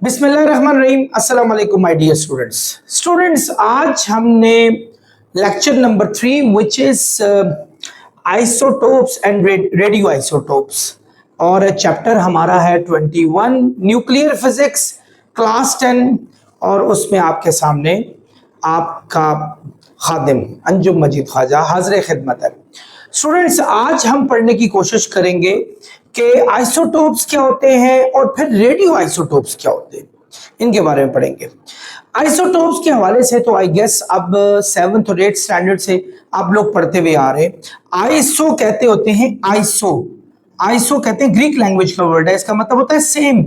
बिस्मिल्लाहिर्रहमानिर्रहीम। अस्सलाम वालेकुम माय डियर स्टूडेंट्स, आज हमने lecture number 3 which is isotopes and radio isotopes और चैप्टर हमारा है 21 न्यूक्लियर फिजिक्स क्लास 10 और उसमें आपके सामने आपका खादिम अंजुम मजीद ख्वाजा हाजिर खिदमत है। स्टूडेंट्स, आज हम पढ़ने की कोशिश करेंगे कि आइसोटोप्स क्या होते हैं और फिर रेडियो आइसोटोप्स क्या होते हैं, इनके बारे में पढ़ेंगे। आइसोटोप्स के हवाले से तो आई गेस अब 7th और 8th स्टैंडर्ड से आप लोग पढ़ते हुए आ रहे हैं। आइसो कहते होते हैं, आइसो कहते हैं, ग्रीक लैंग्वेज का वर्ड है, इसका मतलब होता है सेम।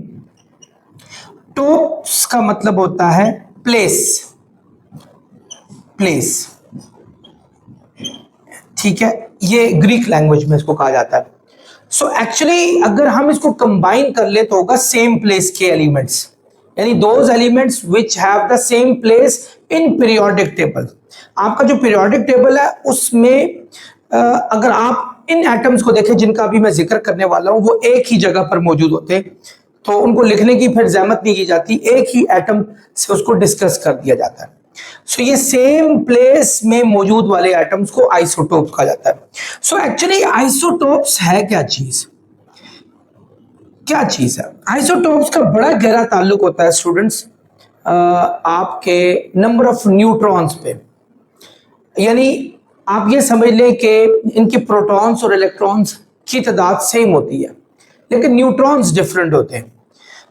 टोप्स का मतलब होता है प्लेस, ठीक है, ये ग्रीक लैंग्वेज में इसको कहा जाता है। सो एक्चुअली अगर हम इसको कंबाइन कर ले तो होगा सेम प्लेस के एलिमेंट्स, यानी those elements which have the same place in periodic table. आपका जो पीरियोडिक टेबल है उसमें अगर आप इन एटम्स को देखें जिनका अभी मैं जिक्र करने वाला हूं, वो एक ही जगह पर मौजूद होते हैं, तो उनको लिखने की फिर जहमत नहीं की जाती, एक ही एटम से उसको डिस्कस कर दिया जाता है। सो ये सेम प्लेस में मौजूद वाले एटम्स को आइसोटोप्स कहा जाता है। सो एक्चुअली आइसोटोप्स है क्या चीज है? आइसोटोप्स का बड़ा गहरा ताल्लुक होता है स्टूडेंट्स आपके नंबर ऑफ न्यूट्रॉन्स पे, यानी आप ये समझ लें कि इनके प्रोटॉन्स और इलेक्ट्रॉन्स की तादाद सेम होती है लेकिन न्यूट्रॉन्स डिफरेंट होते हैं।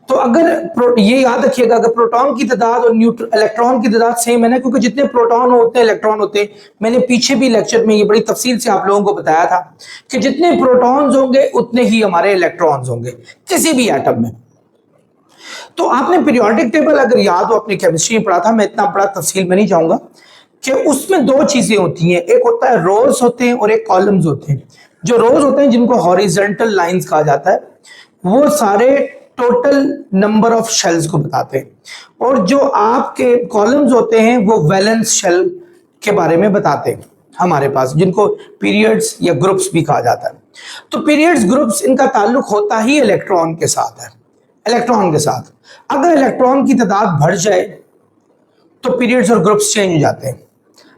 तो अगर ये याद रखिएगा, अगर प्रोटॉन की तादाद और इलेक्ट्रॉन की तादाद सेम है ना, क्योंकि जितने प्रोटॉन होते हैं इलेक्ट्रॉन होते हैं, मैंने पीछे भी लेक्चर में ये बड़ी तफसील से आप लोगों को बताया था कि जितने प्रोटॉन्स होंगे उतने ही हमारे इलेक्ट्रॉन्स होंगे किसी भी एटम में। तो आपने पीरियोडिक टेबल अगर याद हो, अपनी केमिस्ट्री में पढ़ा था, मैं इतना बड़ा तफसील में नहीं जाऊंगा, कि उसमें दो चीजें होती हैं, एक होता है रोज होते हैं और एक कॉलम्स होते हैं। जो रोज होते हैं जिनको हॉरिजॉन्टल लाइंस कहा जाता है, वो सारे टोटल नंबर ऑफ शेल्स को बताते हैं, और जो आपके कॉलम्स होते हैं वो वैलेंस शेल के बारे में बताते हैं हमारे पास, जिनको पीरियड्स या ग्रुप्स भी कहा जाता है। तो पीरियड्स, ग्रुप्स, इनका ताल्लुक होता ही इलेक्ट्रॉन के साथ है। इलेक्ट्रॉन के साथ अगर इलेक्ट्रॉन की तादाद बढ़ जाए तो पीरियड्स और ग्रुप्स चेंज हो जाते हैं,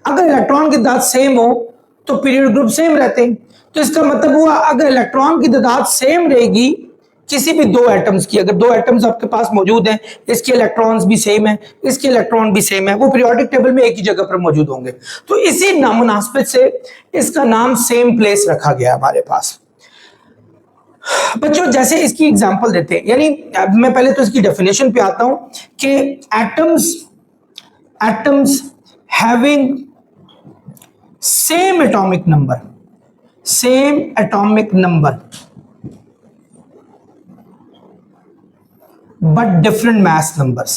अगर इलेक्ट्रॉन की तादाद सेम हो तो पीरियड ग्रुप सेम रहते हैं। तो इसका मतलब हुआ अगर इलेक्ट्रॉन की तादाद सेम रहेगी किसी भी दो एटम्स की, अगर दो एटम्स आपके पास मौजूद हैं, इसके इलेक्ट्रॉन्स भी सेम है, इसके इलेक्ट्रॉन भी सेम है, वो पीरियोडिक टेबल में एक ही जगह पर मौजूद होंगे। तो इसी नामुनासिबत से इसका नाम सेम प्लेस रखा गया हमारे पास। बच्चों, जैसे इसकी एग्जांपल देते हैं, यानी मैं पहले तो इसकी डेफिनेशन पे आता हूं कि atoms having same atomic number but different mass numbers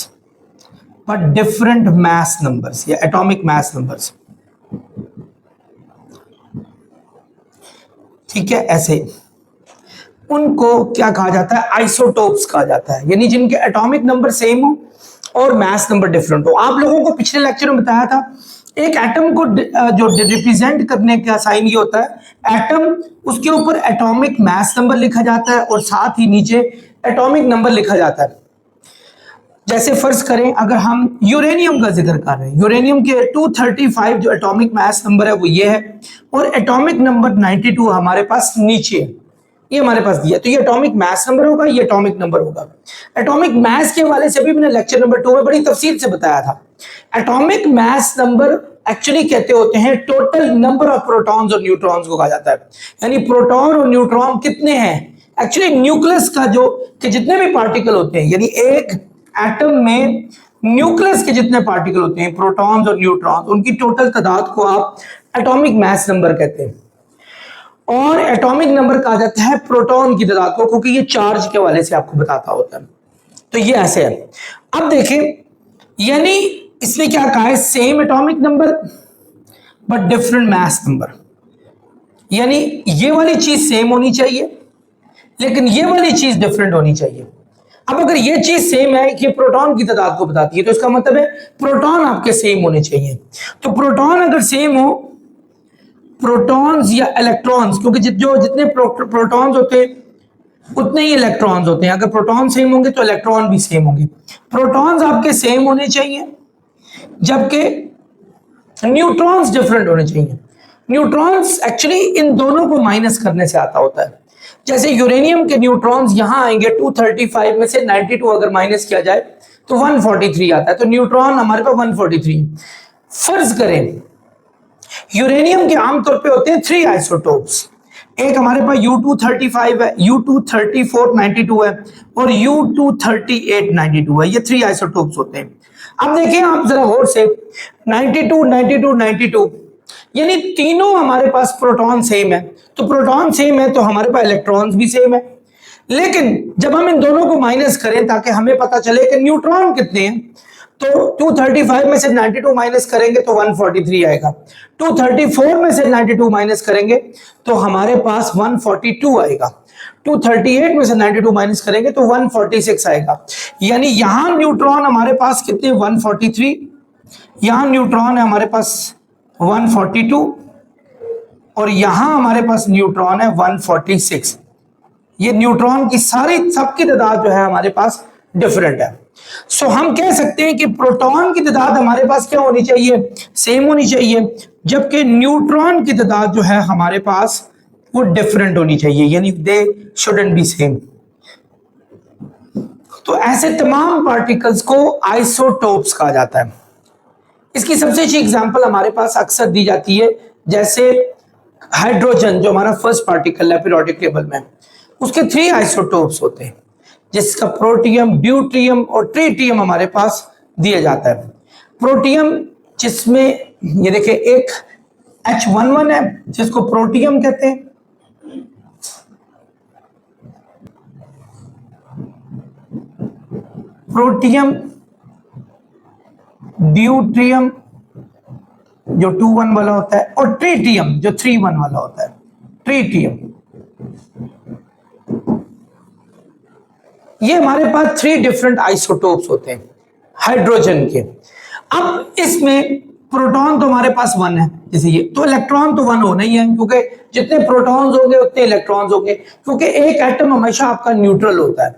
या atomic mass numbers, ठीक है, ऐसे उनको क्या कहा जाता है? आइसोटोप्स कहा जाता है, यानी जिनके एटॉमिक नंबर सेम हो और मास नंबर डिफरेंट हो। आप लोगों को पिछले लेक्चर में बताया था एक एटम को जो रिप्रेजेंट करने का साइन ये होता है, एटम, उसके ऊपर एटॉमिक मास नंबर लिखा जाता है और साथ ही नीचे एटॉमिक नंबर लिखा जाता है। जैसे फर्ज करें अगर हम यूरेनियम का जिक्र कर रहे हैं, यूरेनियम के 235 जो एटॉमिक मास नंबर है वो ये है, और एटॉमिक नंबर 92 हमारे पास नीचे है, ये हमारे पास दिया, तो ये एटॉमिक मास नंबर होगा, ये एटॉमिक नंबर होगा। एटॉमिक मास के हवाले से भी मैंने लेक्चर नंबर 2 में बड़ी तफसील से बताया था। एटॉमिक मास नंबर एक्चुअली कहते होते हैं टोटल नंबर ऑफ प्रोटॉन्स और न्यूट्रॉन्स को कहा जाता है, यानी प्रोटॉन और न्यूट्रॉन कितने हैं। एक्चुअली न्यूक्लियस का जो कि जितने भी पार्टिकल होते हैं, यानी एक एटम में न्यूक्लियस के जितने पार्टिकल होते हैं, प्रोटॉन्स और न्यूट्रॉन्स, उनकी टोटल तादाद को आप एटॉमिक मास नंबर कहते हैं, और एटॉमिक नंबर कहा जाता है प्रोटॉन की तादाद को, क्योंकि ये चार्ज के हवाले से आपको बताता होता है। तो ये ऐसे है। अब देखें, यानी इसमें क्या कहा है? Same atomic number but different mass number, यानी ये वाली चीज सेम होनी चाहिए लेकिन ये वाली चीज डिफरेंट होनी चाहिए। अब अगर ये चीज सेम है कि प्रोटॉन की तादाद को बताती है, तो इसका मतलब है प्रोटॉन आपके सेम होने चाहिए। तो प्रोटॉन अगर सेम हो, प्रोटॉन्स या इलेक्ट्रॉन्स, क्योंकि जितने प्रोटॉन्स होते हैं उतने ही इलेक्ट्रॉन्स होते हैं। अगर प्रोटॉन सेम होंगे तो इलेक्ट्रॉन भी सेम होंगे। प्रोटॉन्स आपके सेम होने चाहिए, जबकि न्यूट्रॉन्स डिफरेंट होने चाहिए। न्यूट्रॉन्स एक्चुअली इन दोनों को माइनस करने से आता होता है। जैसे यूरेनियम के न्यूट्रॉन्स यहां आएंगे 235 में से 92 अगर माइनस किया जाए तो 143 आता है, तो न्यूट्रॉन हमारे पास 143। फर्ज करें यूरेनियम के आमतौर पे होते हैं 3 आइसोटोप्स। एक हमारे पास U235 है, U23492 है और U23892 है। ये 3 आइसोटोप्स होते हैं। अब देखिए आप जरा गौर से 92 92 92 यानी तीनों हमारे पास प्रोटॉन सेम है, तो प्रोटॉन सेम है तो हमारे पास इलेक्ट्रॉन्स भी सेम है। लेकिन जब हम इन दोनों को माइनस करें ताकि हमें पता चले कि न्यूट्रॉन कितने हैं, तो 235 में से 92 माइनस करेंगे तो 143 आएगा। 234 में से 92 माइनस करेंगे तो हमारे पास 142 आएगा। 238 में से 92 माइनस करेंगे तो 146 आएगा। यानी यहां न्यूट्रॉन हमारे पास कितने 143, यहां न्यूट्रॉन है हमारे पास 142 और यहां हमारे पास न्यूट्रॉन है 146। ये न्यूट्रॉन की सारी सबकी तादाद जो है हमारे पास डिफरेंट है। सो हम कह सकते हैं कि प्रोटॉन की तादाद हमारे पास क्या होनी चाहिए, सेम होनी चाहिए, जबकि न्यूट्रॉन की तादाद जो है हमारे पास वो डिफरेंट होनी चाहिए, यानी दे शुडंट बी सेम। तो ऐसे तमाम पार्टिकल्स को आइसोटोप्स कहा जाता है। इसकी सबसे अच्छी एग्जांपल हमारे पास अक्सर दी जाती है, जैसे हाइड्रोजन जो हमारा फर्स्ट पार्टिकल है पीरियोडिक टेबल में, उसके 3 आइसोटोप्स होते हैं, जिसका प्रोटियम, ड्यूट्रियम और ट्रिटियम हमारे पास दिया जाता है। प्रोटियम जिसमें ये देखिए एक H11 है जिसको प्रोटियम कहते हैं, प्रोटियम, ड्यूट्रियम जो 21 वाला होता है और ट्रिटियम जो 31 वाला होता है, ट्रिटियम। ये हमारे पास 3 डिफरेंट आइसोटोप्स होते हैं हाइड्रोजन के। अब इसमें प्रोटॉन तो हमारे पास 1 है, जैसे ये, तो इलेक्ट्रॉन तो 1 होना ही है, क्योंकि जितने प्रोटॉन्स होंगे उतने इलेक्ट्रॉन्स होंगे, क्योंकि एक एटम हमेशा आपका न्यूट्रल होता है।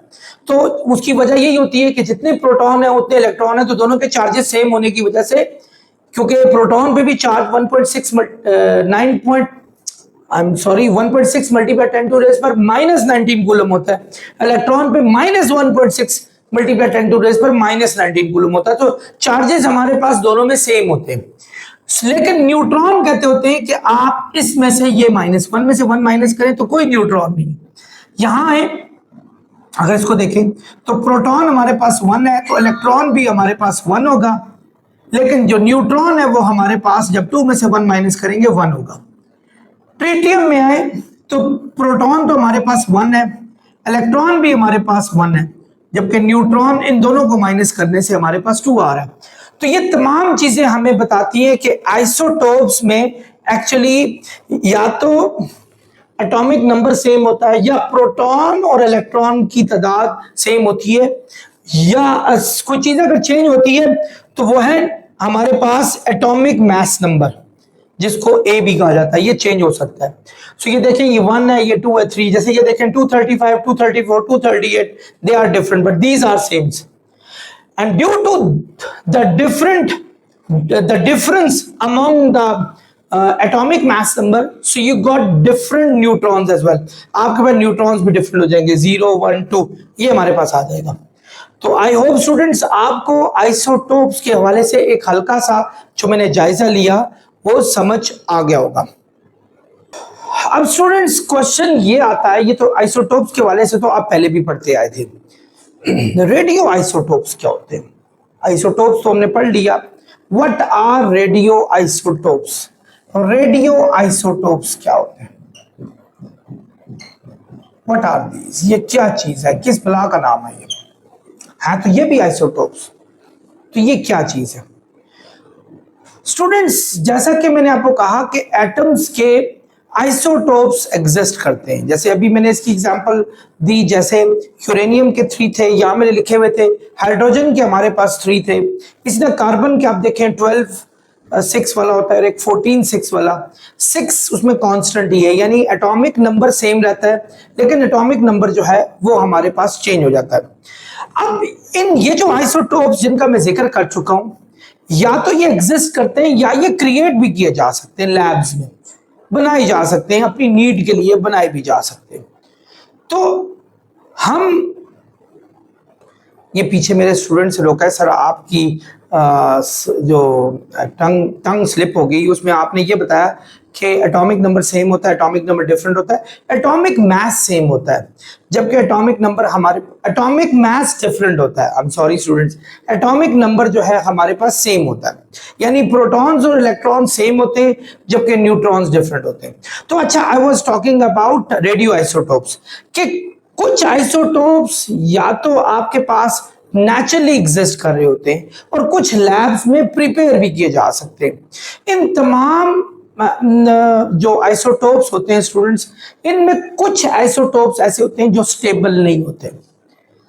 तो उसकी वजह यही होती है कि जितने प्रोटॉन है उतने इलेक्ट्रॉन है, तो दोनों के चार्जेस सेम होने की वजह से, क्योंकि प्रोटॉन पे भी चार्ज 1.6 मल्टीप्लाई 10 टू रेज पर -19 कूलम होता है, इलेक्ट्रॉन पे -1.6 मल्टीप्लाई 10 टू रेज पर -19 कूलम होता है। तो चार्जेस हमारे पास दोनों में सेम होते हैं। लेकिन न्यूट्रॉन कहते होते हैं कि आप इसमें से ये -1 में से 1 माइनस करें तो कोई न्यूट्रॉन नहीं। यहां है, अगर इसको देखें तो प्रोटॉन हमारे पास 1 है तो इलेक्ट्रॉन भी हमारे पास 1 होगा, लेकिन जो न्यूट्रॉन है वो हमारे पास जब 2 में से 1 माइनस करेंगे 1 होगा। ट्रिटियम में आए तो प्रोटॉन तो हमारे पास 1 है, इलेक्ट्रॉन भी हमारे पास 1 है, जबकि न्यूट्रॉन इन दोनों को माइनस करने से हमारे पास 2 आ रहा है। तो ये तमाम चीजें हमें बताती हैं कि आइसोटोप्स में एक्चुअली या तो एटॉमिक नंबर सेम होता है, या प्रोटॉन और इलेक्ट्रॉन की तादाद सेम होती है, या कोई चीज अगर चेंज होती है तो वो है हमारे पास एटॉमिक मास नंबर, जिसको ए बी कहा जाता है, ये चेंज हो सकता है। सो ये देखें, ये 1 है, ये 2 है, 3, जैसे ये देखें 235, 234, 238, they are different but these are same. And due to the difference among the atomic mass number, so you got different neutrons as well. आपके पास न्यूट्रॉन्स भी डिफरेंट हो जाएंगे, 0 1 2 ये हमारे पास आ जाएगा। तो आई होप स्टूडेंट्स आपको आइसोटोप्स के हवाले से एक हल्का सा जो मैंने जायजा लिया वो समझ आ गया होगा। अब स्टूडेंट्स क्वेश्चन ये आता है, ये तो आइसोटोप्स के हवाले से तो आप पहले भी पढ़ते आए थे, रेडियो आइसोटोप्स क्या होते हैं? आइसोटोप्स तो हमने पढ़ लिया। What are radio isotopes? Radio isotopes क्या होते हैं? What are these? ये क्या चीज है, किस बला का नाम है ये? हाँ, तो ये भी आइसोटोप्स, तो ये क्या चीज है? स्टूडेंट्स जैसा कि मैंने आपको कहा कि एटम्स के आइसोटोप्स एग्जिस्ट करते हैं। जैसे अभी मैंने इसकी एग्जांपल दी, जैसे यूरेनियम के 3 थे, यहाँ मैंने लिखे हुए थे, हाइड्रोजन के हमारे पास 3 थे, इसने कार्बन के आप देखें 12 6 वाला होता है और एक 14 6 वाला। 6 उसमें कांस्टेंट ही है, यानी एटॉमिक नंबर सेम रहता है, लेकिन एटॉमिक नंबर जो है वो हमारे पास चेंज हो जाता है। अब इन ये जो आइसोटोप्स जिनका मैं जिक्र कर चुका हूं, या तो ये एग्जिस्ट करते हैं या ये क्रिएट भी किए जा सकते हैं, लैब्स में बनाए जा सकते हैं, अपनी नीड के लिए बनाए भी जा सकते हैं। तो हम ये पीछे मेरे स्टूडेंट से रोका है, सर आपकी जो टंग स्लिप हो गई, उसमें आपने ये बताया कि एटॉमिक नंबर सेम होता है, एटॉमिक नंबर डिफरेंट होता है, एटॉमिक मास सेम होता है, जबकि एटॉमिक नंबर हमारे एटॉमिक मास डिफरेंट होता है। I am sorry students, atomic number जो है हमारे पास सेम होता है, यानी प्रोटॉन्स और इलेक्ट्रॉन्स सेम होते हैं जबकि न्यूट्रॉन्स डिफरेंट होते हैं। तो अच्छा, I was talking about radio isotopes कि कुछ आइसोटोप्स या तो आपके पास नेचुरली एग्जिस्ट कर रहे होते हैं और कुछ लैब्स में प्रिपेयर भी किए जा सकते हैं। इन तमाम जो आइसोटोप्स होते हैं स्टूडेंट्स, इनमें कुछ आइसोटोप्स ऐसे होते हैं जो स्टेबल नहीं होते।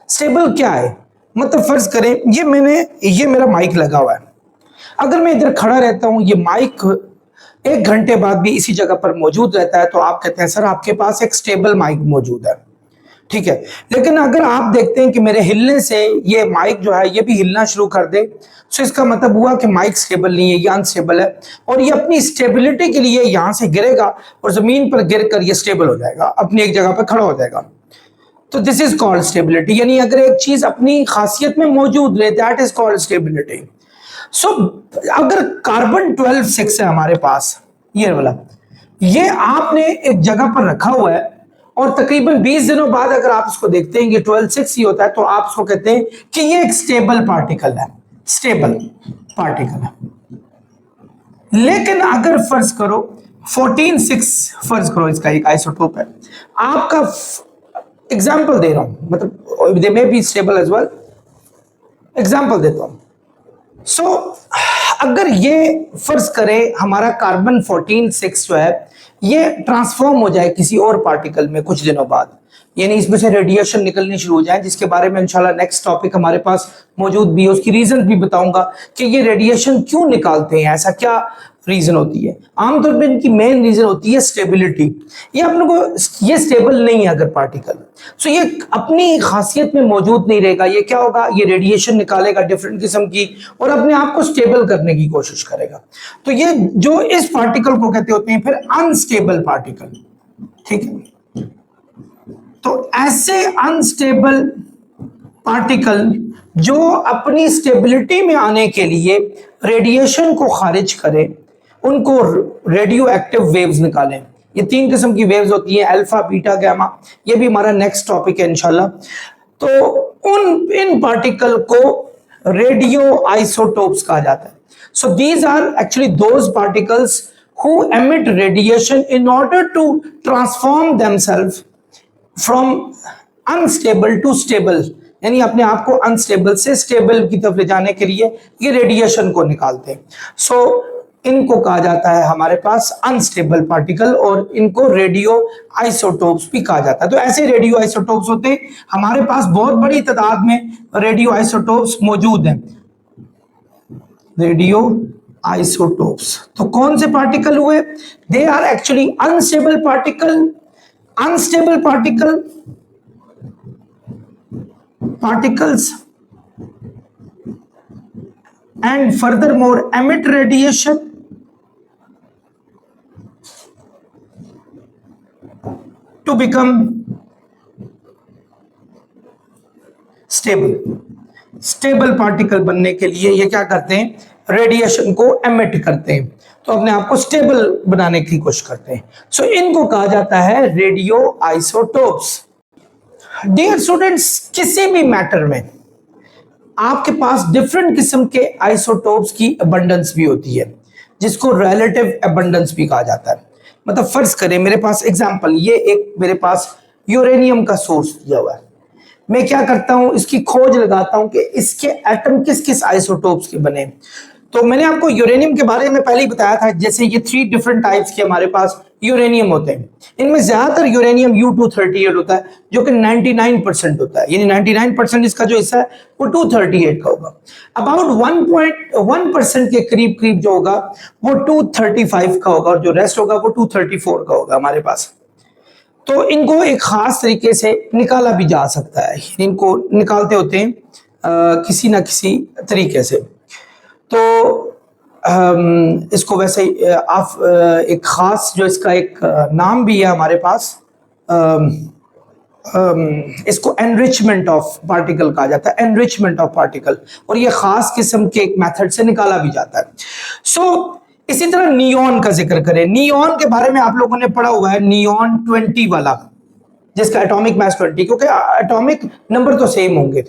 स्टेबल क्या है, मतलब फर्ज करें ये मेरा माइक लगा हुआ है, अगर मैं इधर खड़ा रहता हूं, ये माइक 1 घंटे बाद भी इसी जगह पर मौजूद रहता है, तो आप कहते हैं सर आपके पास एक स्टेबल माइक मौजूद है, ठीक है। लेकिन अगर आप देखते हैं कि मेरे हिलने से ये माइक जो है ये भी हिलना शुरू कर दे, तो इसका मतलब हुआ कि माइक स्टेबल नहीं है, ये अनस्टेबल है, और ये अपनी स्टेबिलिटी के लिए यहां से गिरेगा और जमीन पर गिरकर ये स्टेबल हो जाएगा, अपनी एक जगह पर खड़ा हो जाएगा। तो दिस इज कॉल्ड स्टेबिलिटी, यानी अगर एक चीज अपनी खासियत में मौजूद रहे, दैट इज कॉल्ड स्टेबिलिटी। सो अगर कार्बन 12 6 है हमारे पास, ये वाला, ये आपने एक जगह पर रखा हुआ है और तकरीबन 20 दिनों बाद अगर आप इसको देखते हैं कि 12 6 ही होता है, तो आप इसको कहते हैं कि ये एक स्टेबल पार्टिकल है, स्टेबल पार्टिकल है। लेकिन अगर फर्ज करो 14 6 फर्ज करो इसका एक आइसोटोप है, आपका एग्जाम्पल दे रहा हूं, मतलब they may be stable as well, example देता हूं। सो अगर ये फर्ज करें हमारा कार्बन 14 6 जो है ये ट्रांसफॉर्म हो जाए किसी और पार्टिकल में कुछ दिनों बाद, यानी इसमें से रेडिएशन निकलनी शुरू हो जाए, जिसके बारे में इंशाल्लाह नेक्स्ट टॉपिक हमारे पास मौजूद भी है, उसकी रीजन भी बताऊंगा कि ये रेडिएशन क्यों निकालते हैं, ऐसा क्या रीजन होती है। आमतौर पर इनकी मेन रीजन होती है स्टेबिलिटी, ये अपने को ये स्टेबल नहीं है अगर पार्टिकल, सो ये अपनी खासियत में मौजूद नहीं रहेगा, ये क्या होगा, ये रेडिएशन निकालेगा डिफरेंट किस्म की और अपने आप को स्टेबल करने की कोशिश करेगा। तो ये जो इस पार्टिकल को कहते होते हैं फिर अनस्टेबल पार्टिकल, ठीक है। तो ऐसे अनस्टेबल पार्टिकल जो अपनी स्टेबिलिटी में आने के लिए रेडिएशन को खारिज करें, उनको रेडियो एक्टिव वेव्स निकालें। ये 3 किस्म की वेव्स होती हैं, अल्फा बीटा गामा, ये भी हमारा नेक्स्ट टॉपिक है इंशाल्लाह। तो इन पार्टिकल को रेडियो आइसोटोप्स कहा जाता है। So these are actually those particles who emit radiation in order to transform themselves from unstable to stable, यानी अपने आप को अनस्टेबल से स्टेबल की तरफ ले जाने के लिए ये रेडिएशन को निकालते हैं। सो इनको कहा जाता है हमारे पास अनस्टेबल पार्टिकल और इनको रेडियो आइसोटोप्स भी कहा जाता है। तो ऐसे रेडियो आइसोटोप्स होते हैं हमारे पास, बहुत बड़ी तादाद में रेडियो आइसोटोप्स मौजूद हैं। रेडियो आइसोटोप्स तो कौन से पार्टिकल हुए, they are actually unstable particle, unstable particles and furthermore emit radiation to become stable particle बनने के लिए ये क्या करते हैं, रेडिएशन को एमिट करते हैं, तो अपने आप को स्टेबल बनाने की कोशिश करते हैं। सो इनको कहा जाता है रेडियो आइसोटोप्स। डियर स्टूडेंट्स, किसी भी मैटर में आपके पास डिफरेंट किस्म के आइसोटोप्स की अबंडेंस भी होती है, जिसको रिलेटिव अबंडेंस भी कहा जाता है। मतलब फर्ज करें मेरे पास एग्जांपल, ये एक मेरे पास यूरेनियम का सोर्स दिया हुआ है, मैं क्या करता हूं, इसकी खोज लगाता हूं कि इसके एटम किस किस आइसोटोप्स के बने। तो मैंने आपको यूरेनियम के बारे में पहले ही बताया था, जैसे ये 3 डिफरेंट टाइप्स के हमारे पास यूरेनियम होते हैं। इनमें ज्यादातर यूरेनियम U238 होता है जो कि 99% होता है, यानी 99% इसका जो हिस्सा है वो 238 का होगा। अबाउट 1.1% के करीब करीब जो होगा वो 235 का होगा और जो रेस्ट होगा वो 234 का होगा हमारे पास। तो इनको एक खास तरीके से निकाला भी जा सकता है, इनको निकालते होते हैं किसी ना किसी तरीके से। तो इसको वैसे आप एक खास जो इसका एक नाम भी है हमारे पास, इसको एनरिचमेंट ऑफ पार्टिकल कहा जाता है, एनरिचमेंट ऑफ पार्टिकल, और ये खास किस्म के एक मेथड से निकाला भी जाता है। इसी तरह नियॉन का जिक्र करें, नियॉन के बारे में आप लोगों ने पढ़ा हुआ है, नियॉन 20 वाला जिसका एटॉमिक मास 20, क्योंकि एटॉमिक नंबर तो सेम होंगे।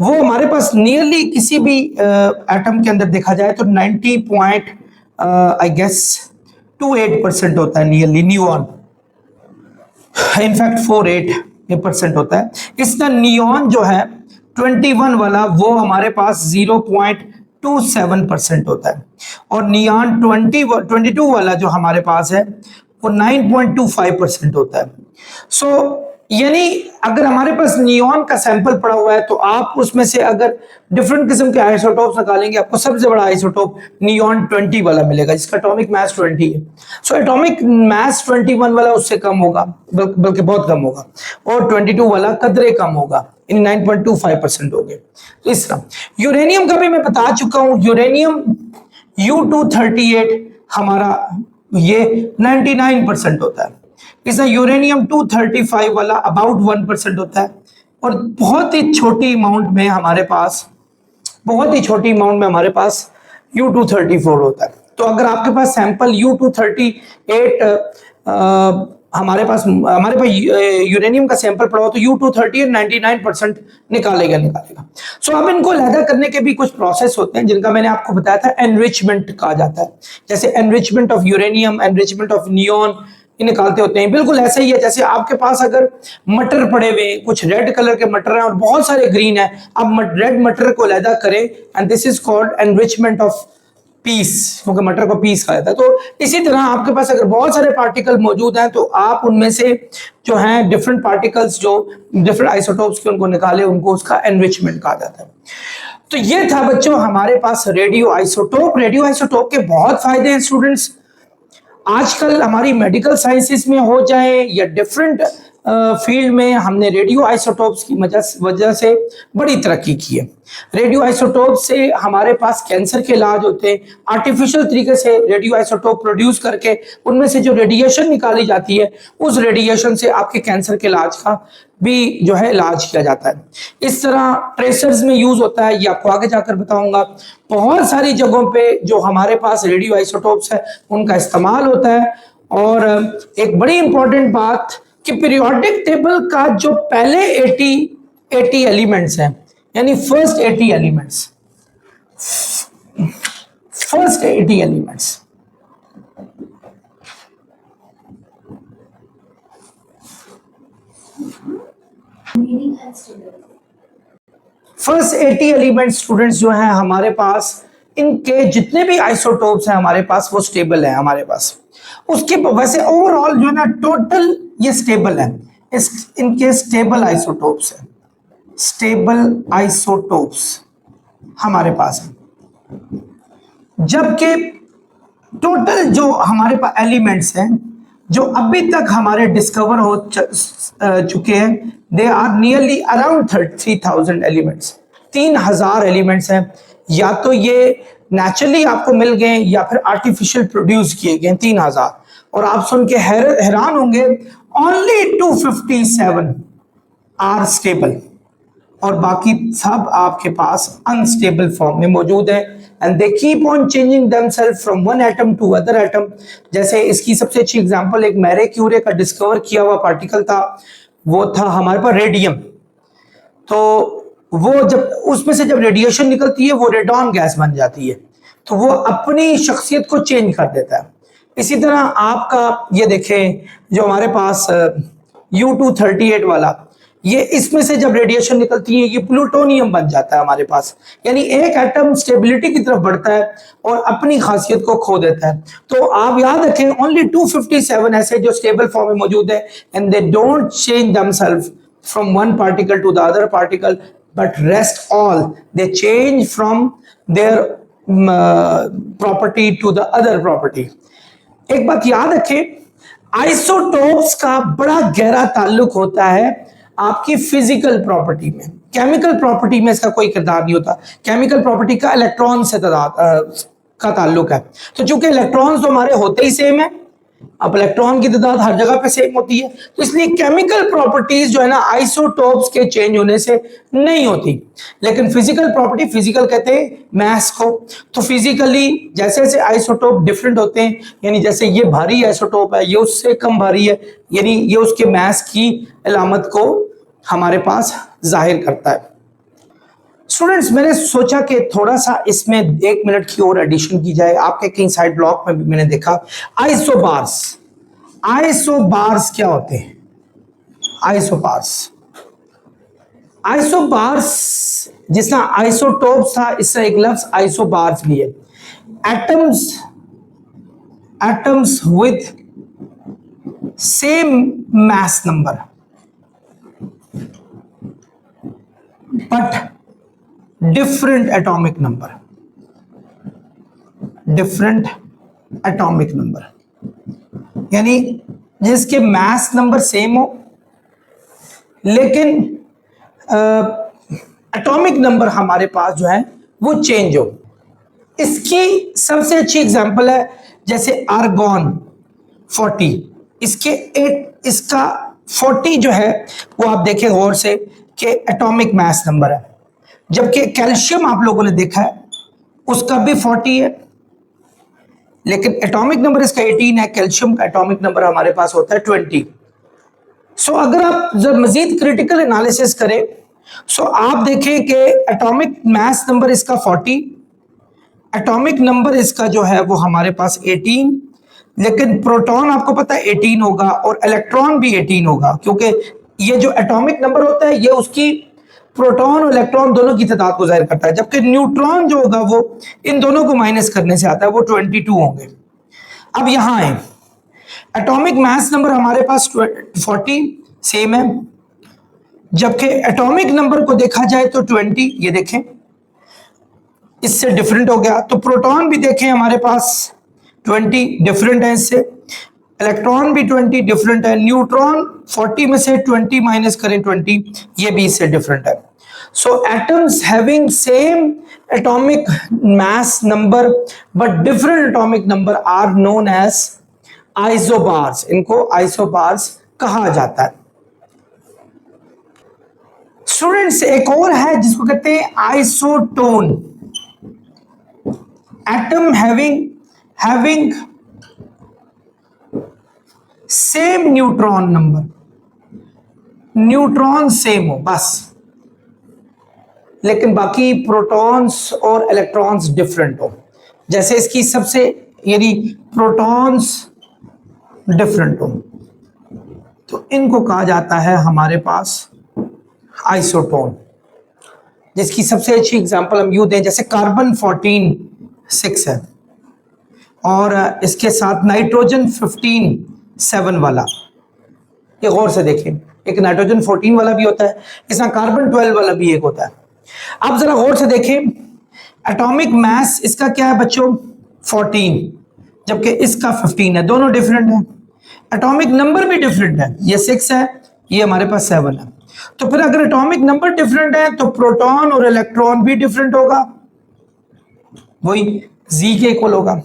वो हमारे पास नियरली किसी भी एटम के अंदर देखा जाए तो 90.28% होता है नियरली नियॉन, इनफैक्ट 48% होता है। इसका नियॉन जो है 21 वाला वो हमारे पास 0.27% होता है, और नियॉन 22 वाला जो हमारे पास है वो 9.25% होता है। यानी अगर हमारे पास नियॉन का सैंपल पड़ा हुआ है तो आप उसमें से अगर डिफरेंट किस्म के आइसोटोप्स निकालेंगे आपको सबसे बड़ा आइसोटोप नियॉन 20 वाला मिलेगा जिसका एटॉमिक मास 20 है। एटॉमिक मास 21 वाला उससे कम होगा, बल्कि बहुत कम होगा, और 22 वाला कदरे कम होगा, इन 9.25% हो गए। तो इस तरह यूरेनियम का भी मैं बता चुका हूं, यूरेनियम U238 हमारा ये 99% होता है। इसका यूरेनियम 235 वाला अबाउट 1% होता है, और बहुत ही छोटी अमाउंट में हमारे पास U234 होता है। तो अगर आपके पास सैंपल U238 हमारे पास यूरेनियम का सैंपल पड़ा हो तो U238 99% निकालेगा। अब इनको अलहदा करने के भी कुछ प्रोसेस होते हैं जिनका मैंने आपको बताया था, एनरिचमेंट कहा जाता है, जैसे enrichment of uranium, enrichment of neon, निकालते होते हैं। बिल्कुल ऐसा ही है जैसे आपके पास अगर मटर पड़े हुए, कुछ रेड कलर के मटर हैं और बहुत सारे ग्रीन है, आप रेड मटर को अलहदा करें, and this is called enrichment of peace, क्योंकि मटर को पीस कहा जाता है। तो इसी तरह आपके पास अगर बहुत सारे पार्टिकल मौजूद हैं तो आप उनमें से जो हैं डिफरेंट पार्टिकल्स, जो डिफरेंट आइसोटोप्स के उनको निकाले, उनको उसका एनरिचमेंट कहा जाता है। तो ये था बच्चों हमारे पास रेडियो आइसोटोप। रेडियो आइसोटोप के बहुत फायदे हैं स्टूडेंट्स। आजकल हमारी मेडिकल साइंसेस में हो जाए या डिफरेंट फील्ड में, हमने रेडियो आइसोटोप्स की वजह से बड़ी तरक्की की है। रेडियो आइसोटोप से हमारे पास कैंसर के इलाज होते हैं, आर्टिफिशियल तरीके से रेडियो आइसोटोप प्रोड्यूस करके उनमें से जो रेडिएशन निकाली जाती है उस रेडिएशन से आपके कैंसर के इलाज का भी जो है इलाज किया जाता है। इस तरह ट्रेसर्स में यूज होता है, ये आपको आगे जाकर बताऊंगा। बहुत सारी जगहों पे जो हमारे पास रेडियो आइसोटोप्स है उनका इस्तेमाल होता है। और एक बड़ी इंपॉर्टेंट बात कि पीरियोडिक टेबल का जो पहले 80 एलिमेंट्स हैं, यानी फर्स्ट 80 एलिमेंट्स स्टूडेंट्स जो हैं हमारे पास, इनके जितने भी आइसोटोप्स हैं हमारे पास वो स्टेबल है हमारे पास। उसके वैसे ओवरऑल जो है ना टोटल ये स्टेबल है, इनके स्टेबल आइसोटोप्स हमारे पास है। जबकि टोटल जो हमारे पास एलिमेंट्स हैं जो अभी तक हमारे डिस्कवर हो चुके हैं, they are nearly around 3000 elements, 3000 elements हैं। या तो ये नेचुरली आपको मिल गए या फिर आर्टिफिशियल प्रोड्यूस किए गए 3000। और आप सुन के हैरान होंगे, ओनली 257 आर स्टेबल, और बाकी सब आपके पास अनस्टेबल फॉर्म में मौजूद है। And they keep on changing themselves from one atom to other atom. जैसे इसकी सबसे अच्छी एग्जांपल एक मैरे क्यूरे का डिस्कवर किया हुआ पार्टिकल था, वो था हमारे पास रेडियम। तो वो जब उसमें से जब रेडिएशन निकलती है वो रेडॉन गैस बन जाती है, तो वो अपनी शख्सियत को चेंज कर देता है। इसी तरह आपका ये देखें जो हमारे पास U238 वाला, ये इसमें से जब रेडिएशन निकलती है ये प्लूटोनियम बन जाता है हमारे पास। यानी एक एटम स्टेबिलिटी की तरफ बढ़ता है और अपनी खासियत को खो देता है। तो आप याद रखें ओनली 257 ऐसे जो स्टेबल फॉर्म में मौजूद है and they don't change themselves from one particle to the other particle but rest all they change from their property to the other property. एक बात याद रखें, आइसोटोप्स का बड़ा गहरा ताल्लुक होता है आपकी फिजिकल प्रॉपर्टी में। केमिकल प्रॉपर्टी में इसका कोई किरदार नहीं होता। केमिकल प्रॉपर्टी का इलेक्ट्रॉन से का ताल्लुक है। तो चूंकि इलेक्ट्रॉन्स तो हमारे होते ही सेम है, अब इलेक्ट्रॉन की तादाद हर जगह पे सेम होती है, तो इसलिए केमिकल प्रॉपर्टीज जो है ना आइसोटोप्स के चेंज होने से नहीं होती। लेकिन फिजिकल प्रॉपर्टी, फिजिकल कहते हैं मास को, तो फिजिकली जैसे जैसे आइसोटोप डिफरेंट होते हैं, यानी जैसे ये भारी आइसोटोप है, ये उससे कम भारी है, यानी ये उसके मास की अलामत को हमारे पास जाहिर करता है। स्टूडेंट्स, मैंने सोचा कि थोड़ा सा इसमें 1 मिनट की और एडिशन की जाए। आपके कहीं साइड ब्लॉक में भी मैंने देखा आइसोबार्स। आइसोबार्स क्या होते हैं? आइसोबार्स जिस तरह आइसोटोप्स था, इससे एक लफ्ज आइसोबार्स भी है। Atoms with same mass number but different atomic number, यानी जिसके मास नंबर सेम हो लेकिन एटॉमिक नंबर हमारे पास जो है वो चेंज हो। इसकी सबसे अच्छी एग्जांपल है जैसे आर्गॉन 40, इसका 40 जो है वो आप देखें गौर से कि एटॉमिक मास नंबर है, जबकि कैल्शियम आप लोगों ने देखा है उसका भी 40 है लेकिन एटॉमिक नंबर इसका 18 है। कैल्शियम का एटॉमिक नंबर हमारे पास होता है 20। सो अगर आप जब मजीद क्रिटिकल एनालिसिस करें सो आप देखें कि एटॉमिक मास नंबर इसका 40, एटॉमिक नंबर इसका जो है वो हमारे पास 18, लेकिन प्रोटॉन आपको पता है 18 होगा और इलेक्ट्रॉन भी 18 होगा, क्योंकि ये जो एटॉमिक नंबर होता है ये उसकी प्रोटॉन और इलेक्ट्रॉन दोनों की तादाद को जाहिर करता है, जबकि न्यूट्रॉन जो होगा वो इन दोनों को माइनस करने से आता है, वो 22 होंगे। अब यहां आए, एटॉमिक मास नंबर हमारे पास 40 सेम है, जबकि एटॉमिक नंबर को देखा जाए तो 20, ये देखें इससे डिफरेंट हो गया। तो प्रोटॉन भी देखें हमारे पास 20 डिफरेंट है इससे, इलेक्ट्रॉन भी 20 डिफरेंट है, न्यूट्रॉन 40 में से 20 माइनस करें 20, ये भी इससे डिफरेंट है। So atoms having same atomic mass number but different atomic number are known as isobars. इनको आइसोबार्स कहा जाता है। स्टूडेंट्स, एक और है जिसको कहते हैं isotone. Atom having same neutron number, neutron same हो बस, लेकिन बाकी प्रोटॉन्स और इलेक्ट्रॉन्स डिफरेंट हो। जैसे इसकी सबसे, यानी प्रोटॉन्स डिफरेंट हो, तो इनको कहा जाता है हमारे पास आइसोटोन। जिसकी सबसे अच्छी एग्जांपल हम यूं दें, जैसे कार्बन 14 6 है और इसके साथ नाइट्रोजन 15 7 वाला, ये गौर से देखें, एक नाइट्रोजन 14 वाला भी होता है, इसमें कार्बन 12 वाला भी एक होता है। अब जरा गौर से देखें, एटॉमिक मास इसका क्या है बच्चों 14, जबकि इसका 15 है, दोनों डिफरेंट है। एटॉमिक नंबर भी डिफरेंट है, ये 6 है, ये हमारे पास 7 है। तो फिर अगर एटॉमिक नंबर डिफरेंट है तो प्रोटॉन और इलेक्ट्रॉन भी डिफरेंट होगा, वही जी के इक्वल होगा।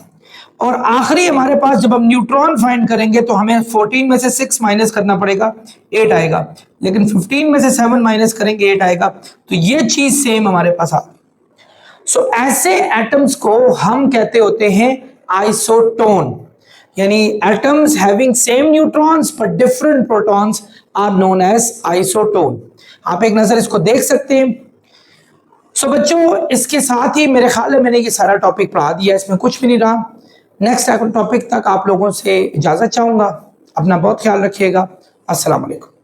और आखिरी हमारे पास जब हम न्यूट्रॉन फाइंड करेंगे तो हमें 14 में से 6 माइनस करना पड़ेगा, 8 आएगा, लेकिन 15 में से 7 माइनस करेंगे 8 आएगा, तो ये चीज सेम हमारे पास आ। सो ऐसे एटम्स को हम कहते होते हैं आइसोटोन, यानी atoms having same neutrons but different protons are known as isotone. आप एक नजर इसको देख सकते हैं। सो बच्चों, इसके साथ ही मेरे ख्याल है मैंने ये सारा टॉपिक पढ़ा दिया, इसमें कुछ भी नहीं रहा। नेक्स्ट टॉपिक तक आप लोगों से इजाजत चाहूंगा। अपना बहुत ख्याल रखिएगा। अस्सलाम वालेकुम।